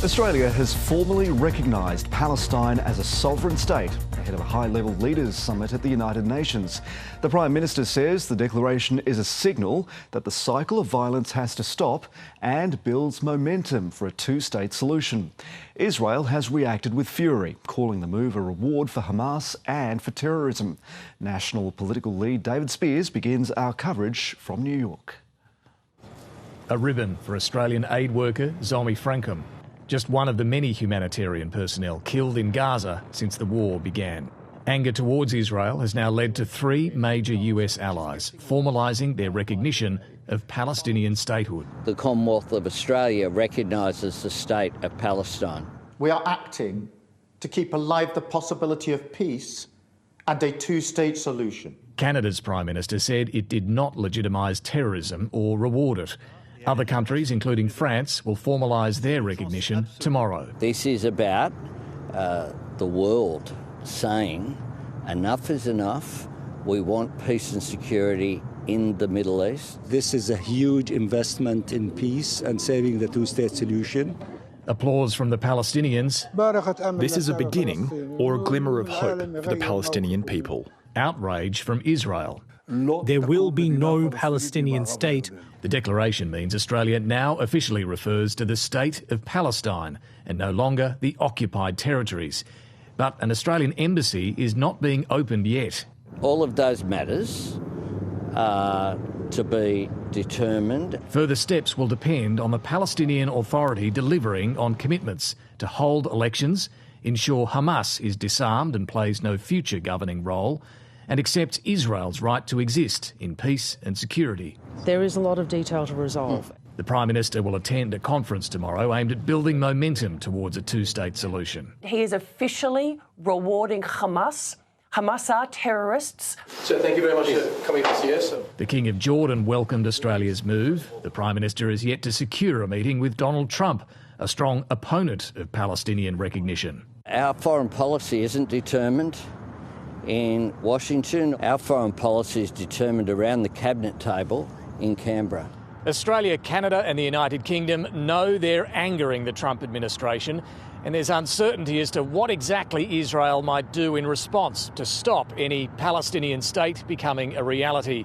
Australia has formally recognised Palestine as a sovereign state ahead of a high-level leaders summit at the United Nations. The Prime Minister says the declaration is a signal that the cycle of violence has to stop and builds momentum for a two-state solution. Israel has reacted with fury, calling the move a reward for Hamas and for terrorism. National political lead David Spears begins our coverage from New York. A ribbon for Australian aid worker Zomi Frankham. Just one of the many humanitarian personnel killed in Gaza since the war began. Anger towards Israel has now led to three major US allies formalising their recognition of Palestinian statehood. The Commonwealth of Australia recognises the state of Palestine. We are acting to keep alive the possibility of peace and a two-state solution. Canada's Prime Minister said it did not legitimise terrorism or reward it. Other countries, including France, will formalise their recognition tomorrow. This is about the world saying enough is enough. We want peace and security in the Middle East. This is a huge investment in peace and saving the two-state solution. Applause from the Palestinians. This is a beginning or a glimmer of hope for the Palestinian people. Outrage from Israel. There will be no Palestinian state. The declaration means Australia now officially refers to the state of Palestine and no longer the occupied territories. But an Australian embassy is not being opened yet. All of those matters are to be determined. Further steps will depend on the Palestinian Authority delivering on commitments to hold elections, ensure Hamas is disarmed and plays no future governing role, and accept Israel's right to exist in peace and security. There is a lot of detail to resolve. The Prime Minister will attend a conference tomorrow aimed at building momentum towards a two-state solution. He is officially rewarding Hamas. Hamas are terrorists. So thank you very much for coming to see us. The King of Jordan welcomed Australia's move. The Prime Minister is yet to secure a meeting with Donald Trump, a strong opponent of Palestinian recognition. Our foreign policy isn't determined in Washington. Our foreign policy is determined around the cabinet table in Canberra. Australia, Canada and the United Kingdom know they're angering the Trump administration, and there's uncertainty as to what exactly Israel might do in response to stop any Palestinian state becoming a reality.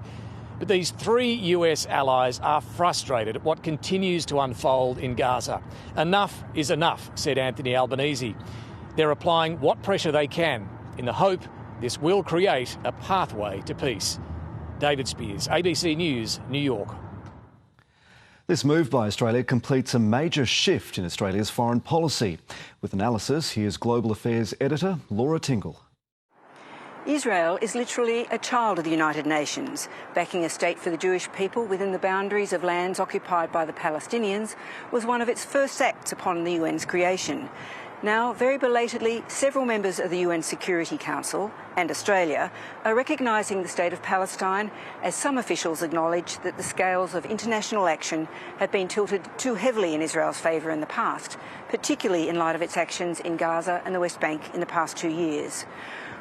But these three US allies are frustrated at what continues to unfold in Gaza. Enough is enough, said Anthony Albanese. They're applying what pressure they can in the hope this will create a pathway to peace. David Spears, ABC News, New York. This move by Australia completes a major shift in Australia's foreign policy. With analysis, here's Global Affairs editor Laura Tingle. Israel is literally a child of the United Nations. Backing a state for the Jewish people within the boundaries of lands occupied by the Palestinians was one of its first acts upon the UN's creation. Now, very belatedly, several members of the UN Security Council and Australia are recognising the state of Palestine as some officials acknowledge that the scales of international action have been tilted too heavily in Israel's favour in the past, particularly in light of its actions in Gaza and the West Bank in the past 2 years.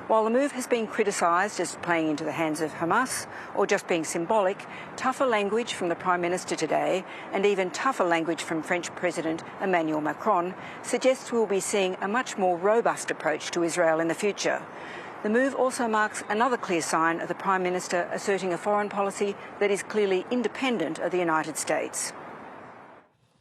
While the move has been criticised as playing into the hands of Hamas or just being symbolic, tougher language from the Prime Minister today and even tougher language from French President Emmanuel Macron suggests we will be seeing a much more robust approach to Israel in the future. The move also marks another clear sign of the Prime Minister asserting a foreign policy that is clearly independent of the United States.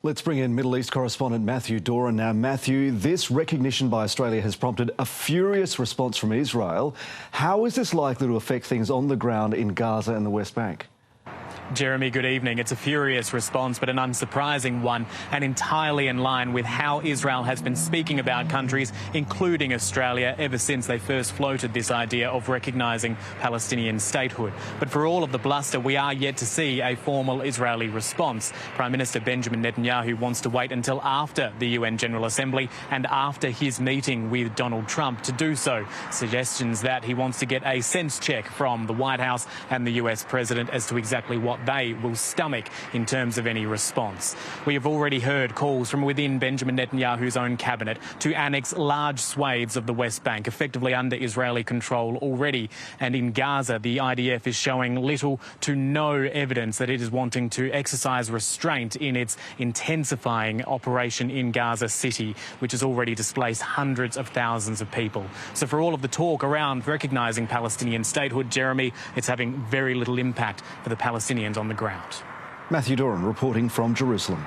Let's bring in Middle East correspondent Matthew Doran now. Matthew, this recognition by Australia has prompted a furious response from Israel. How is this likely to affect things on the ground in Gaza and the West Bank? Jeremy, good evening. It's a furious response, but an unsurprising one, and entirely in line with how Israel has been speaking about countries, including Australia, ever since they first floated this idea of recognising Palestinian statehood. But for all of the bluster, we are yet to see a formal Israeli response. Prime Minister Benjamin Netanyahu wants to wait until after the UN General Assembly and after his meeting with Donald Trump to do so. Suggestions that he wants to get a sense check from the White House and the US President as to exactly what what they will stomach in terms of any response. We have already heard calls from within Benjamin Netanyahu's own cabinet to annex large swathes of the West Bank, effectively under Israeli control already. And in Gaza, the IDF is showing little to no evidence that it is wanting to exercise restraint in its intensifying operation in Gaza City, which has already displaced hundreds of thousands of people. So for all of the talk around recognising Palestinian statehood, Jeremy, it's having very little impact for the Palestinians on the ground. Matthew Doran reporting from Jerusalem.